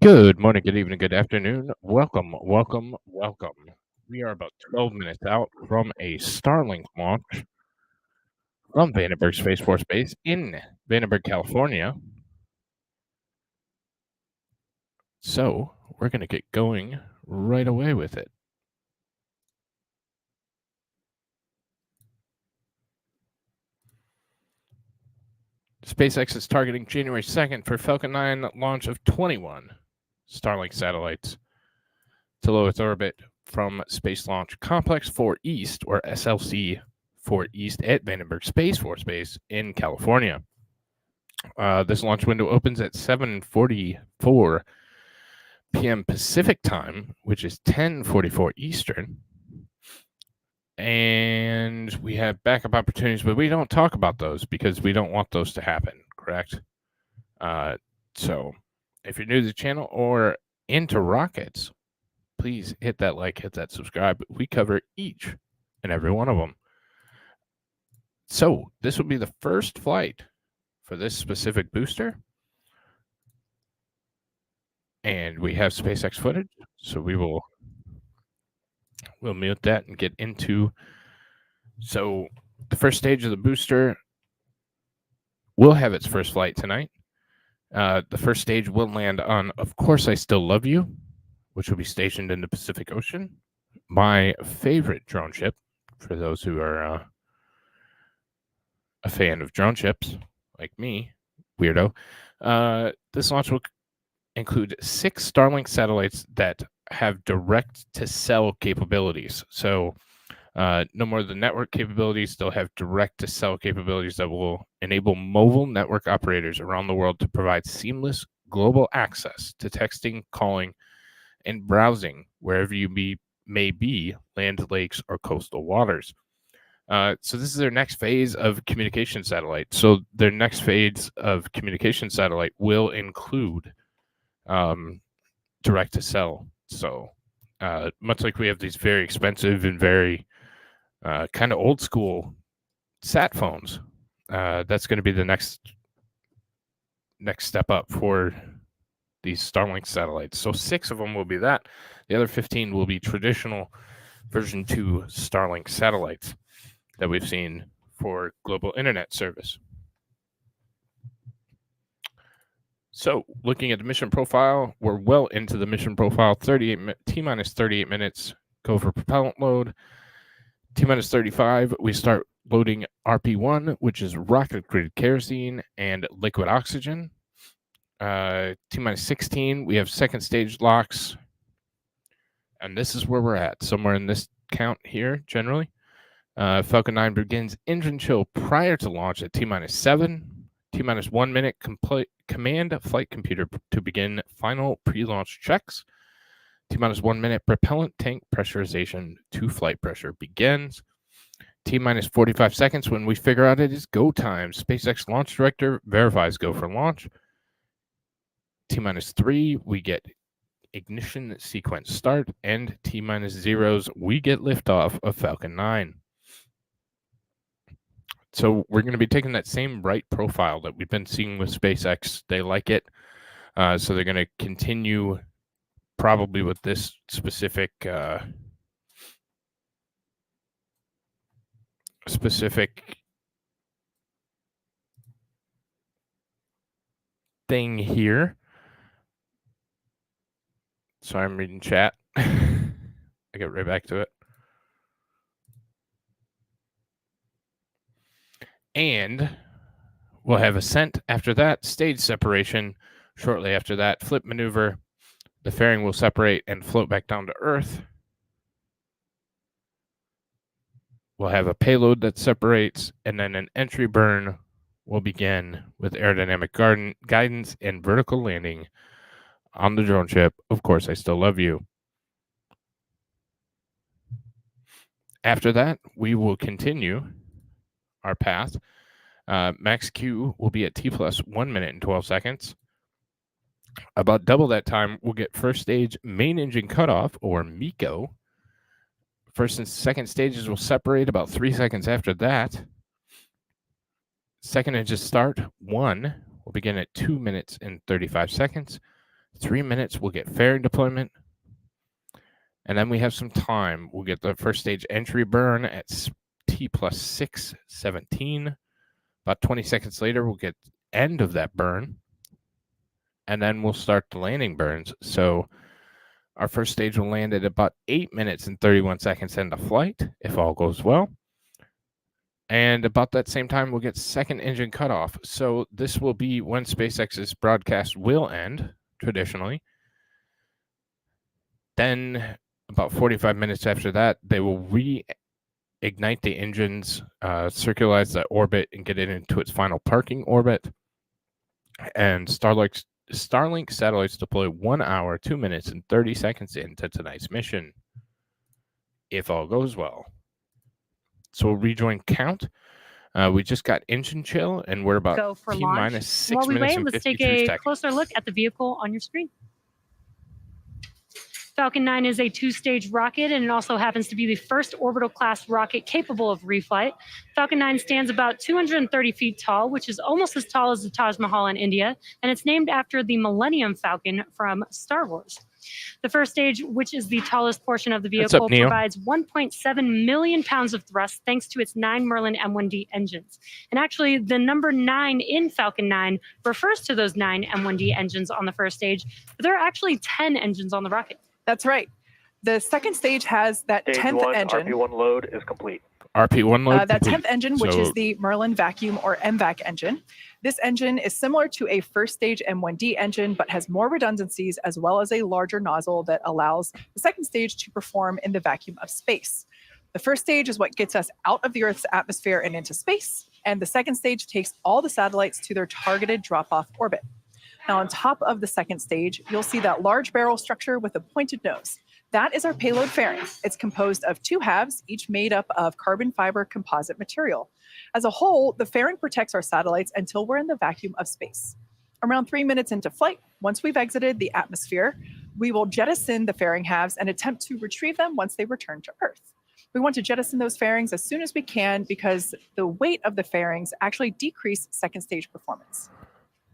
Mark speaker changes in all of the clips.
Speaker 1: Good morning, good evening, good afternoon. Welcome, welcome, welcome. We are about 12 minutes out from a Starlink launch from Vandenberg Space Force Base in Vandenberg, California. So we're going to get going right away with it. SpaceX is targeting January 2nd for Falcon 9 launch of 21 Starlink satellites to low Earth orbit from Space Launch Complex 4 East, or SLC-4 East, at Vandenberg Space Force Base in California. This launch window opens at 7:44 p.m. Pacific time, which is 10:44 Eastern. And we have backup opportunities, but we don't talk about those because we don't want those to happen, correct? So if you're new to the channel or into rockets, please hit that like, hit that subscribe. We cover each and every one of them. So this will be the first flight for this specific booster. And we have SpaceX footage, so we'll mute that and get into. So the first stage of the booster will have its first flight tonight. The first stage will land on, of course, I Still Love You, which will be stationed in the Pacific Ocean. My favorite drone ship, for those who are a fan of drone ships, like me, weirdo. This launch will include 6 Starlink satellites that have direct-to-cell capabilities. So no more the network capabilities, they'll have direct-to-cell capabilities that will enable mobile network operators around the world to provide seamless global access to texting, calling, and browsing wherever you may be, land, lakes, or coastal waters. So this is their next phase of communication satellite. So their next phase of communication satellite will include direct to cell. So much like we have these very expensive and very kind of old school sat phones, that's going to be the next step up for these Starlink satellites. So 6 of them will be that. The other 15 will be traditional version 2 Starlink satellites that we've seen for global internet service. So looking at the mission profile, we're well into the mission profile. T-minus 38 minutes, go for propellant load. T-minus 35, we start loading RP1, which is rocket-created kerosene and liquid oxygen. T-minus 16, we have second stage locks. And this is where we're at, somewhere in this count here, generally. Falcon 9 begins engine chill prior to launch at T-minus 7. T-minus 1 minute, command flight computer to begin final pre-launch checks. T-minus 1 minute, propellant tank pressurization to flight pressure begins. T-minus 45 seconds, when we figure out it is go time, SpaceX Launch Director verifies go for launch. T-minus 3, we get ignition sequence start, and T-minus 0s, we get liftoff of Falcon 9. So we're going to be taking that same right profile that we've been seeing with SpaceX. They like it. So they're going to continue probably with this specific thing here. Sorry, I'm reading chat. I get right back to it. And we'll have ascent after that, stage separation. Shortly after that, flip maneuver. The fairing will separate and float back down to Earth. We'll have a payload that separates, and then an entry burn will begin with aerodynamic guidance and vertical landing on the drone ship. Of course, I Still Love You. After that, we will continue our path. Max Q will be at T+1 minute and 12 seconds. About double that time, we'll get first stage main engine cutoff, or MECO. First and second stages will separate about 3 seconds after that. Second engine start 1 will begin at 2 minutes and 35 seconds. 3 minutes, we'll get fairing deployment. And then we have some time. We'll get the first stage entry burn at T plus 6:17. About 20 seconds later, we'll get end of that burn. And then we'll start the landing burns. So our first stage will land at about 8 minutes and 31 seconds into flight, if all goes well. And about that same time, we'll get second engine cutoff. So this will be when SpaceX's broadcast will end, traditionally. Then about 45 minutes after that, they will reignite the engines, circularize the orbit, and get it into its final parking orbit. And Starlink satellites deploy 1 hour, 2 minutes, and 30 seconds into tonight's mission, if all goes well. So we'll rejoin count. We just got engine chill, and we're about
Speaker 2: Go for
Speaker 1: T
Speaker 2: launch.
Speaker 1: minus 6
Speaker 2: While we
Speaker 1: minutes
Speaker 2: wait,
Speaker 1: and
Speaker 2: let's
Speaker 1: 52
Speaker 2: take a
Speaker 1: seconds.
Speaker 2: closer look at the vehicle on your screen. Falcon 9 is a two-stage rocket, and it also happens to be the first orbital-class rocket capable of reflight. Falcon 9 stands about 230 feet tall, which is almost as tall as the Taj Mahal in India, and it's named after the Millennium Falcon from Star Wars. The first stage, which is the tallest portion of the vehicle, provides 1.7 million pounds of thrust thanks to its 9 Merlin M1D engines. And actually, the number 9 in Falcon 9 refers to those 9 M1D engines on the first stage, but there are actually 10 engines on the rocket.
Speaker 3: That's right. The second stage has that
Speaker 4: Stage
Speaker 3: 10th
Speaker 4: one,
Speaker 3: engine.
Speaker 4: RP1 load is complete.
Speaker 1: RP1 load
Speaker 3: That
Speaker 1: complete.
Speaker 3: 10th engine, which is the Merlin vacuum or MVAC engine. This engine is similar to a first stage M1D engine, but has more redundancies as well as a larger nozzle that allows the second stage to perform in the vacuum of space. The first stage is what gets us out of the Earth's atmosphere and into space, and the second stage takes all the satellites to their targeted drop-off orbit. Now, on top of the second stage, you'll see that large barrel structure with a pointed nose. That is our payload fairing. It's composed of 2 halves, each made up of carbon fiber composite material. As a whole, the fairing protects our satellites until we're in the vacuum of space. Around 3 minutes into flight, once we've exited the atmosphere, we will jettison the fairing halves and attempt to retrieve them once they return to Earth. We want to jettison those fairings as soon as we can because the weight of the fairings actually decrease second stage performance.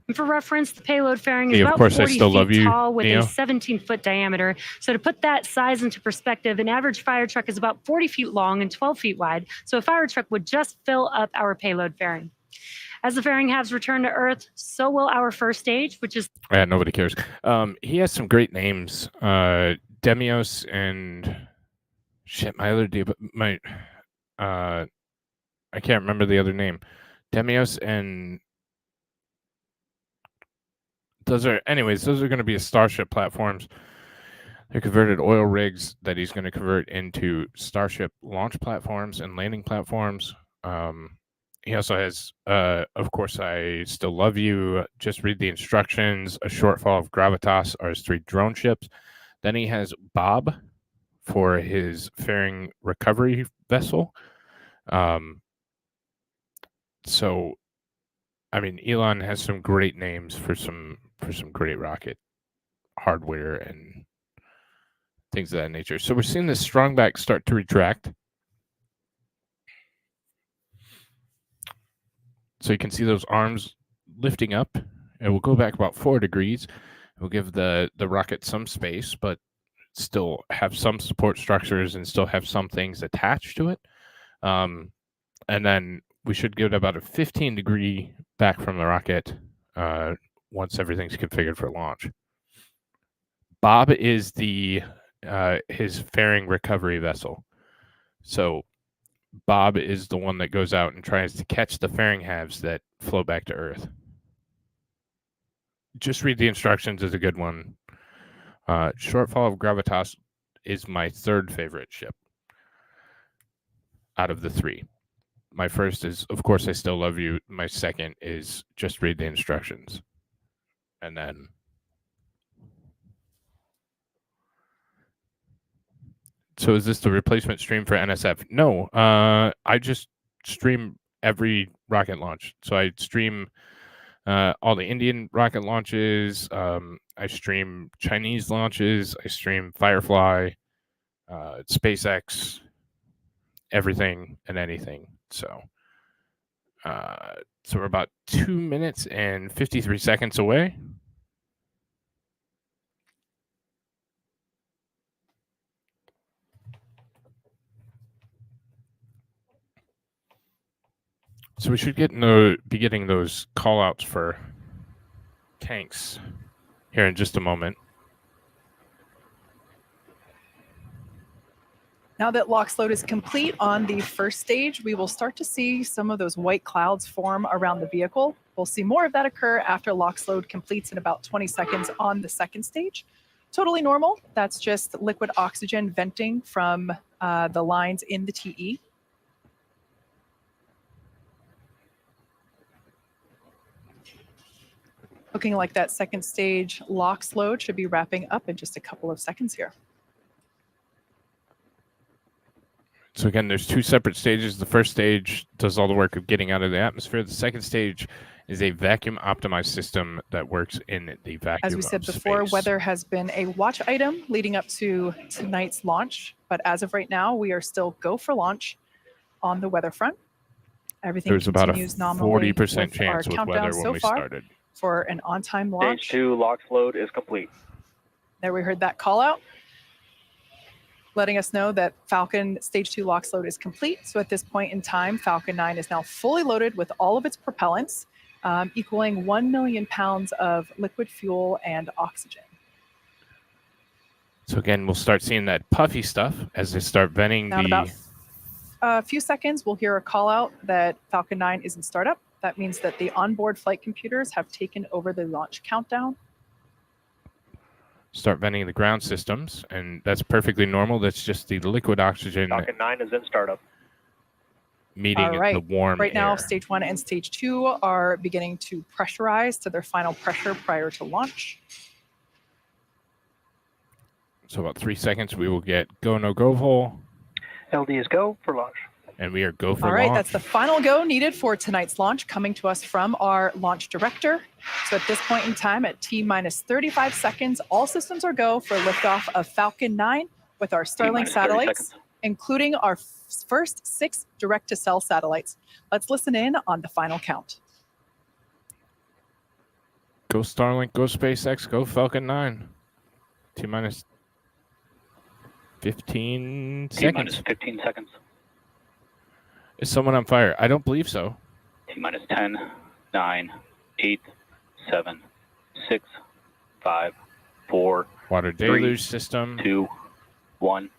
Speaker 2: And for reference, the payload fairing is about 40 feet tall with a 17-foot diameter. So to put that size into perspective, an average fire truck is about 40 feet long and 12 feet wide. So a fire truck would just fill up our payload fairing. As the fairing halves return to Earth, so will our first stage, which is...
Speaker 1: Yeah, nobody cares. He has some great names. Demios and... Shit, my other deal, my... I can't remember the other name. Demios and... Those are going to be Starship platforms. They're converted oil rigs that he's going to convert into Starship launch platforms and landing platforms. He also has, of course, I Still Love You, Just Read the Instructions, A Shortfall of Gravitas are his 3 drone ships. Then he has Bob for his fairing recovery vessel. So, I mean, Elon has some great names for some great rocket hardware and things of that nature. So we're seeing this strong back start to retract. So you can see those arms lifting up, and we'll go back about 4 degrees. We'll give the rocket some space, but still have some support structures and still have some things attached to it. And then we should get about a 15-degree back from the rocket once everything's configured for launch. Bob is his fairing recovery vessel. So Bob is the one that goes out and tries to catch the fairing halves that flow back to Earth. Just Read the Instructions is a good one. Shortfall of Gravitas is my 3rd favorite ship out of the 3. My first is, of course, I Still Love You. My second is Just Read the Instructions. And then... So is this the replacement stream for NSF? No, I just stream every rocket launch. So I stream all the Indian rocket launches. I stream Chinese launches. I stream Firefly, SpaceX, everything and anything. So we're about 2 minutes and 53 seconds away. So we should be getting those call outs for tanks here in just a moment.
Speaker 3: Now that LOX load is complete on the first stage, we will start to see some of those white clouds form around the vehicle. We'll see more of that occur after LOX load completes in about 20 seconds on the second stage. Totally normal. That's just liquid oxygen venting from the lines in the TE. Looking like that second stage LOX load should be wrapping up in just a couple of seconds here.
Speaker 1: So again, there's two separate stages. The first stage does all the work of getting out of the atmosphere. The second stage is a vacuum optimized system that works in the vacuum.
Speaker 3: As we said before, weather has been a watch item leading up to tonight's launch. But as of right now, we are still go for launch on the weather front. Everything
Speaker 1: There's about a
Speaker 3: continues nominally
Speaker 1: 40% chance with weather when we started.
Speaker 3: For an on-time launch.
Speaker 4: Stage 2 LOX load is complete.
Speaker 3: There we heard that call out, letting us know that Falcon Stage 2 LOX load is complete. So at this point in time, Falcon 9 is now fully loaded with all of its propellants, equaling 1 million pounds of liquid fuel and oxygen.
Speaker 1: So again, we'll start seeing that puffy stuff as they start venting
Speaker 3: Now in about a few seconds, we'll hear a call out that Falcon 9 is in startup. That means that the onboard flight computers have taken over the launch countdown.
Speaker 1: Start venting the ground systems, and that's perfectly normal. That's just the liquid oxygen.
Speaker 4: Falcon 9 is in startup.
Speaker 1: Meeting the warm
Speaker 3: Right
Speaker 1: air.
Speaker 3: now, Stage 1 and Stage 2 are beginning to pressurize to their final pressure prior to launch.
Speaker 1: So about 3 seconds, we will get go, no go hole.
Speaker 4: LD is go for launch.
Speaker 1: And we are go for
Speaker 3: All right,
Speaker 1: launch.
Speaker 3: that's the final go needed for tonight's launch, coming to us from our launch director. So at this point in time, at T-minus 35 seconds, all systems are go for liftoff of Falcon 9 with our Starlink satellites, including our first 6 direct-to-cell satellites. Let's listen in on the final count.
Speaker 1: Go Starlink, go SpaceX, go Falcon 9. T-minus 15 seconds.
Speaker 4: T-minus 15 seconds.
Speaker 1: Is someone on fire? I don't believe so.
Speaker 4: T-minus 10, 9, 8, 7, 6, 5, 4,
Speaker 1: Water deluge system.
Speaker 4: 2, 1,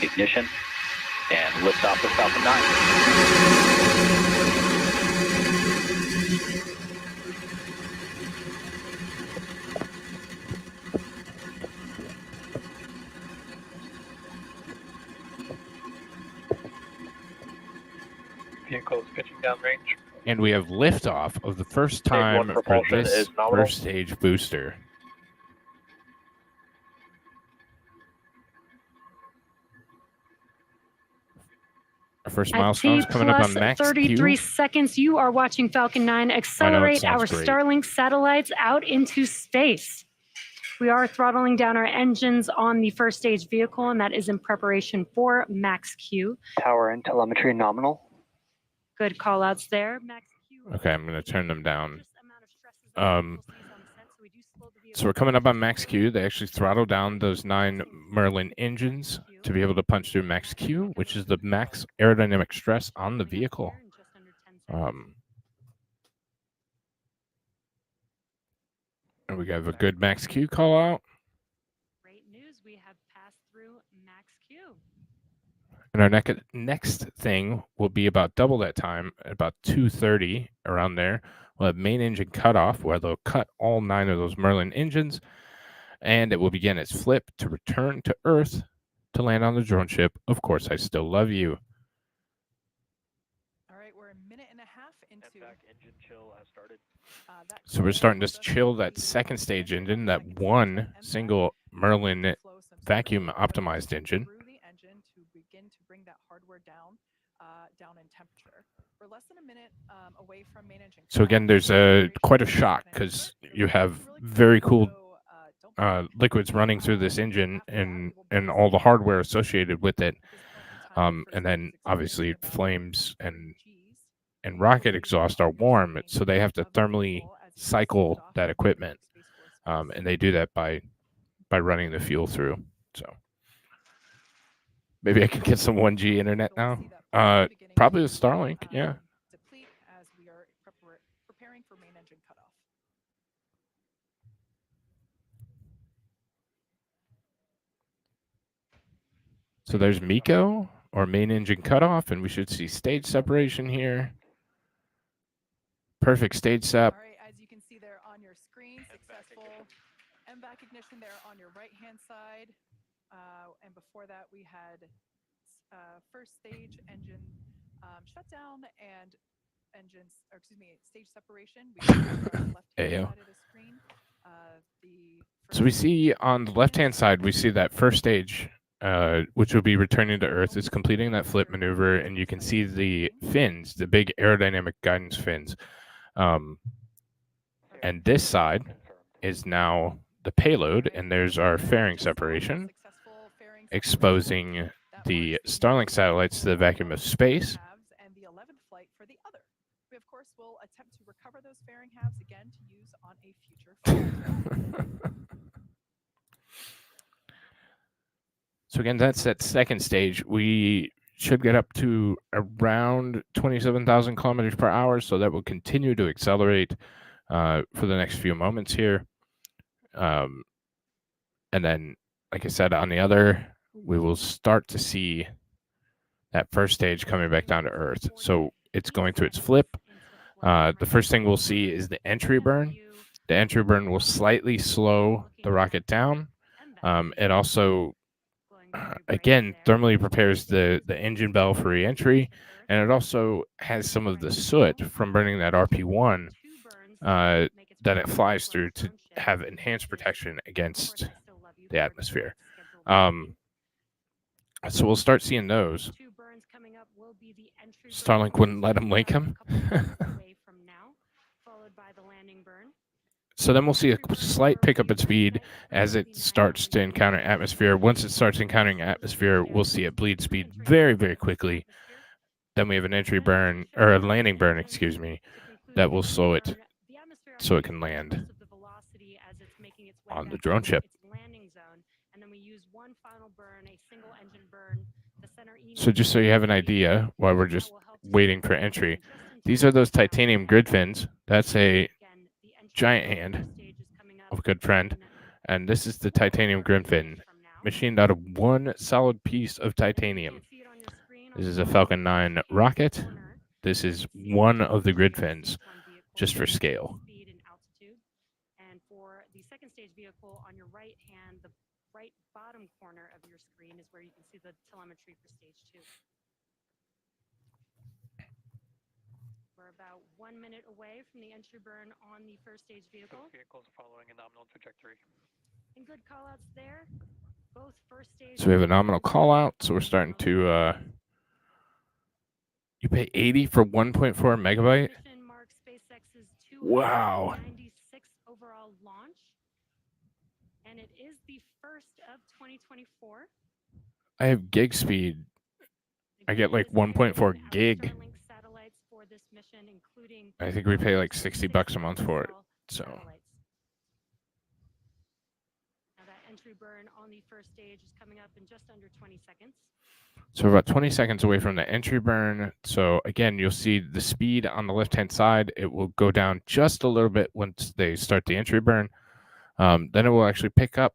Speaker 4: ignition, and liftoff of Falcon 9. Vehicles pitching downrange.
Speaker 1: And we have liftoff of the first time for this first stage booster. Our first milestone is coming up on max
Speaker 2: 33
Speaker 1: Q.
Speaker 2: seconds. You are watching Falcon 9 accelerate our
Speaker 1: great.
Speaker 2: Starlink satellites out into space. We are throttling down our engines on the first stage vehicle, and that is in preparation for max Q.
Speaker 4: Power and telemetry nominal.
Speaker 2: Good call outs there. Max Q.
Speaker 1: Okay, I'm going to turn them down. So we're coming up on max Q. They actually throttle down those 9 Merlin engines to be able to punch through max Q, which is the max aerodynamic stress on the vehicle. And we have a good max Q call out.
Speaker 2: Great news. We have passed through max Q.
Speaker 1: And our next thing will be about double that time, at about 2:30, around there. We'll have main engine cutoff, where they'll cut all 9 of those Merlin engines, and it will begin its flip to return to Earth to land on the drone ship. Of course, I still love you.
Speaker 3: All right, we're a minute and a half into.
Speaker 4: Engine chill has started.
Speaker 1: So we're starting to chill that second stage engine, that one single Merlin vacuum optimized engine.
Speaker 3: To begin to bring that hardware down in temperature. We're less than a minute away from main engine.
Speaker 1: So again, there's quite a shock because you have very cool liquids running through this engine and all the hardware associated with it, and then obviously flames and rocket exhaust are warm, so they have to thermally cycle that equipment, and they do that by running the fuel through. So maybe I can get some 1G internet now. Probably with Starlink, yeah. So there's MECO, or main engine cutoff, and we should see stage separation here. Perfect stage sep.
Speaker 3: All right, as you can see there on your screen, successful MVAC ignition there on your right-hand side. And before that, we had first stage engine shutdown and stage separation. We on the left-hand side of the screen.
Speaker 1: So we see on the left-hand side, we see that first stage, which will be returning to Earth, is completing that flip maneuver, and you can see the fins, the big aerodynamic guidance fins. And this side is now the payload, and there's our fairing separation, exposing the Starlink satellites to the vacuum of space.
Speaker 3: And the 11th flight for the other. We, of course, will attempt to recover those fairing halves again to use on a future flight.
Speaker 1: So again, that's that second stage. We should get up to around 27,000 kilometers per hour, so that will continue to accelerate for the next few moments here. And then, like I said, on the other, we will start to see that first stage coming back down to Earth. So it's going through its flip. The first thing we'll see is the entry burn. The entry burn will slightly slow the rocket down. It also, again, thermally prepares the engine bell for re-entry, and it also has some of the soot from burning that RP-1 that it flies through to have enhanced protection against the atmosphere. So we'll start seeing those. Starlink wouldn't let him link him. So then we'll see a slight pickup in speed as it starts to encounter atmosphere. Once it starts encountering atmosphere, we'll see it bleed speed very, very quickly. Then we have an entry burn, or a landing burn, excuse me, that will slow it so it can land on the drone ship. So just so you have an idea, while we're just waiting for entry, these are those titanium grid fins. That's a giant hand of a good friend. And this is the titanium grid fin, machined out of one solid piece of titanium. This is a Falcon 9 rocket. This is one of the grid fins, just for scale.
Speaker 2: And for the second stage vehicle on your right hand, the right bottom corner of your screen is where you can see the telemetry for stage 2. We're about 1 minute away from the entry burn on the first stage vehicle.
Speaker 4: Both vehicles are following a nominal trajectory.
Speaker 2: And good call-outs there. Both first stage.
Speaker 1: So we have a nominal call-out. So we're starting to. You pay $80 for 1.4 megabyte. Wow.
Speaker 2: 96 overall launch, and it is the first of 2024.
Speaker 1: I have gig speed. I get like 1.4 gig. I think we pay like $60 a month for it. So.
Speaker 2: Now that entry burn on the first stage is coming up in just under 20 seconds.
Speaker 1: So we're about 20 seconds away from the entry burn. So again, you'll see the speed on the left-hand side. It will go down just a little bit once they start the entry burn. Then it will actually pick up.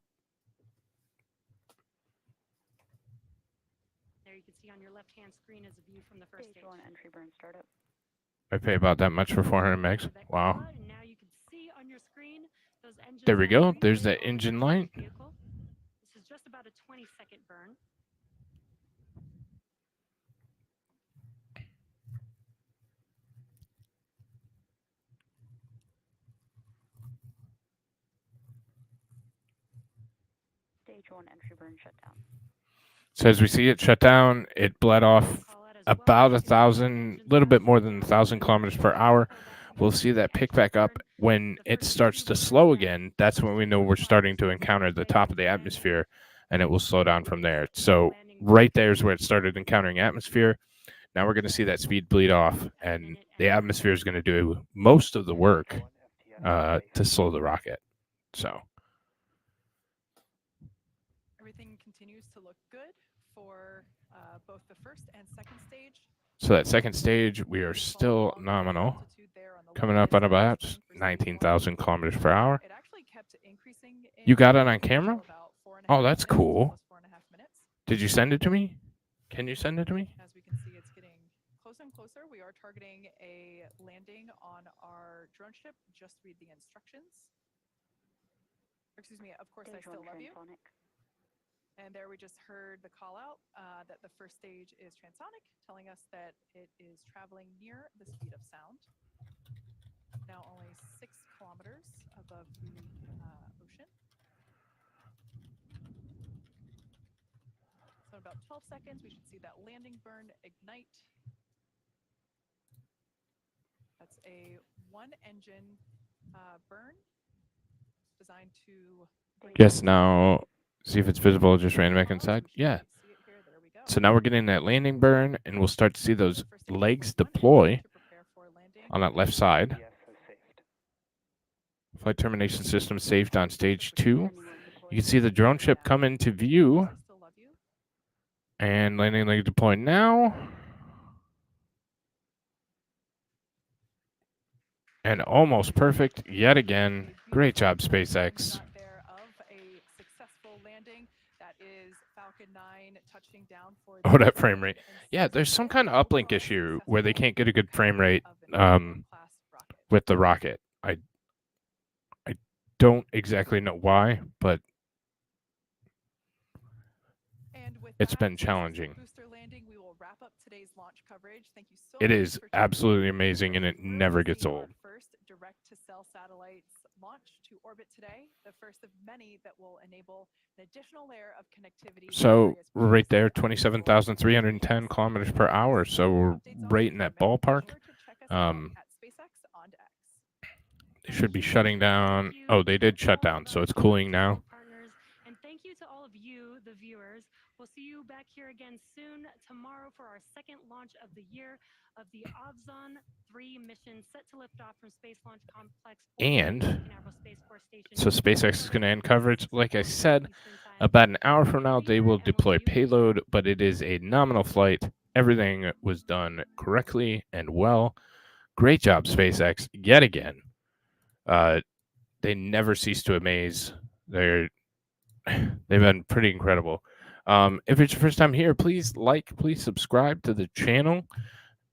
Speaker 2: There you can see on your left-hand screen is a view from the first stage.
Speaker 3: Entry burn startup.
Speaker 1: I pay about that much for 400 megs. Wow.
Speaker 2: And now you can see on your screen those engines.
Speaker 1: There we go. There's that engine light.
Speaker 2: This is just about a 20-second burn.
Speaker 3: Stage 1 entry burn shutdown.
Speaker 1: So as we see it shut down, it bled off about 1,000, a little bit more than 1,000 kilometers per hour. We'll see that pick back up when it starts to slow again. That's when we know we're starting to encounter the top of the atmosphere, and it will slow down from there. So right there is where it started encountering atmosphere. Now we're going to see that speed bleed off, and the atmosphere is going to do most of the work to slow the rocket. So
Speaker 3: everything continues to look good for both the first and second stage.
Speaker 1: So that second stage, we are still nominal, coming up on about 19,000 kilometers per hour. You got it on camera? Oh, that's cool. Did you send it to me? Can you send it to me?
Speaker 3: As we can see, it's getting closer and closer. We are targeting a landing on our drone ship. Just read the instructions. Excuse me, of course, I still love you. And there we just heard the call out that the first stage is transonic, telling us that it is traveling near the speed of sound. Now only 6 kilometers above the ocean. So in about 12 seconds, we should see that landing burn ignite. That's a 1-engine burn designed to...
Speaker 1: Yes, now see if it's visible. Just ran back inside. Yeah. So now we're getting that landing burn, and we'll start to see those legs deploy on that left side. Flight termination system saved on stage 2. You can see the drone ship come into view. And landing leg deploy now. And almost perfect yet again. Great job, SpaceX. Oh, that frame rate. Yeah, there's some kind of uplink issue where they can't get a good frame rate with the rocket. I don't exactly know why, but it's been challenging. It is absolutely amazing, and it never gets old.
Speaker 3: First direct-to-cell satellites launched to orbit today, the first of many that will enable an additional layer of connectivity.
Speaker 1: So we're right there, 27,310 kilometers per hour. So we're right in that ballpark. They should be shutting down. Oh, they did shut down, so it's cooling now.
Speaker 2: And thank you to all of you, the viewers. We'll see you back here again soon tomorrow for our second launch of the year of the Ovzon 3 mission set to lift off from Space Launch Complex.
Speaker 1: And so SpaceX is going to end coverage. Like I said, about an hour from now, they will deploy payload, but it is a nominal flight. Everything was done correctly and well. Great job, SpaceX, yet again. They never cease to amaze. They've been pretty incredible. If it's your first time here, please subscribe to the channel.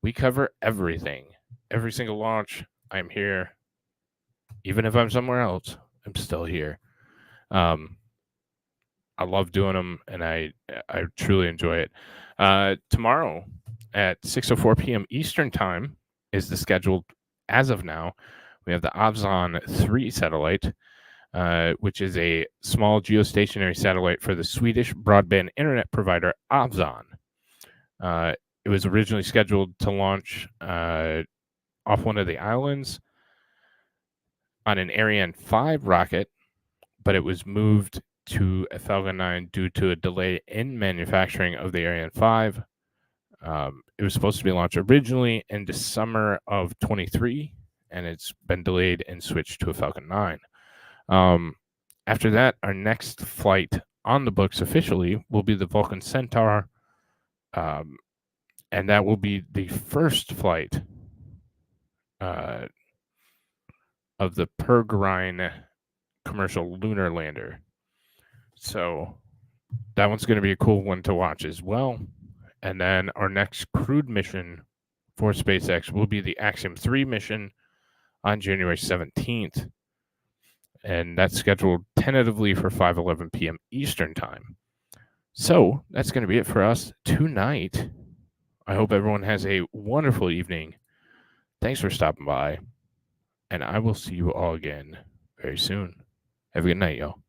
Speaker 1: We cover everything. Every single launch, I'm here. Even if I'm somewhere else, I'm still here. I love doing them, and I truly enjoy it. Tomorrow at 6:04 p.m. Eastern Time is the scheduled, as of now. We have the Ovzon 3 satellite, which is a small geostationary satellite for the Swedish broadband internet provider Ovzon. It was originally scheduled to launch off one of the islands on an Ariane 5 rocket, but it was moved to a Falcon 9 due to a delay in manufacturing of the Ariane 5. It was supposed to be launched originally in the summer of 23, and it's been delayed and switched to a Falcon 9. After that, our next flight on the books officially will be the Vulcan Centaur, and that will be the first flight of the Peregrine commercial lunar lander. So that one's going to be a cool one to watch as well. And then our next crewed mission for SpaceX will be the Axiom 3 mission on January 17th. And that's scheduled tentatively for 5:11 p.m. Eastern Time. So that's going to be it for us tonight. I hope everyone has a wonderful evening. Thanks for stopping by. And I will see you all again very soon. Have a good night, y'all.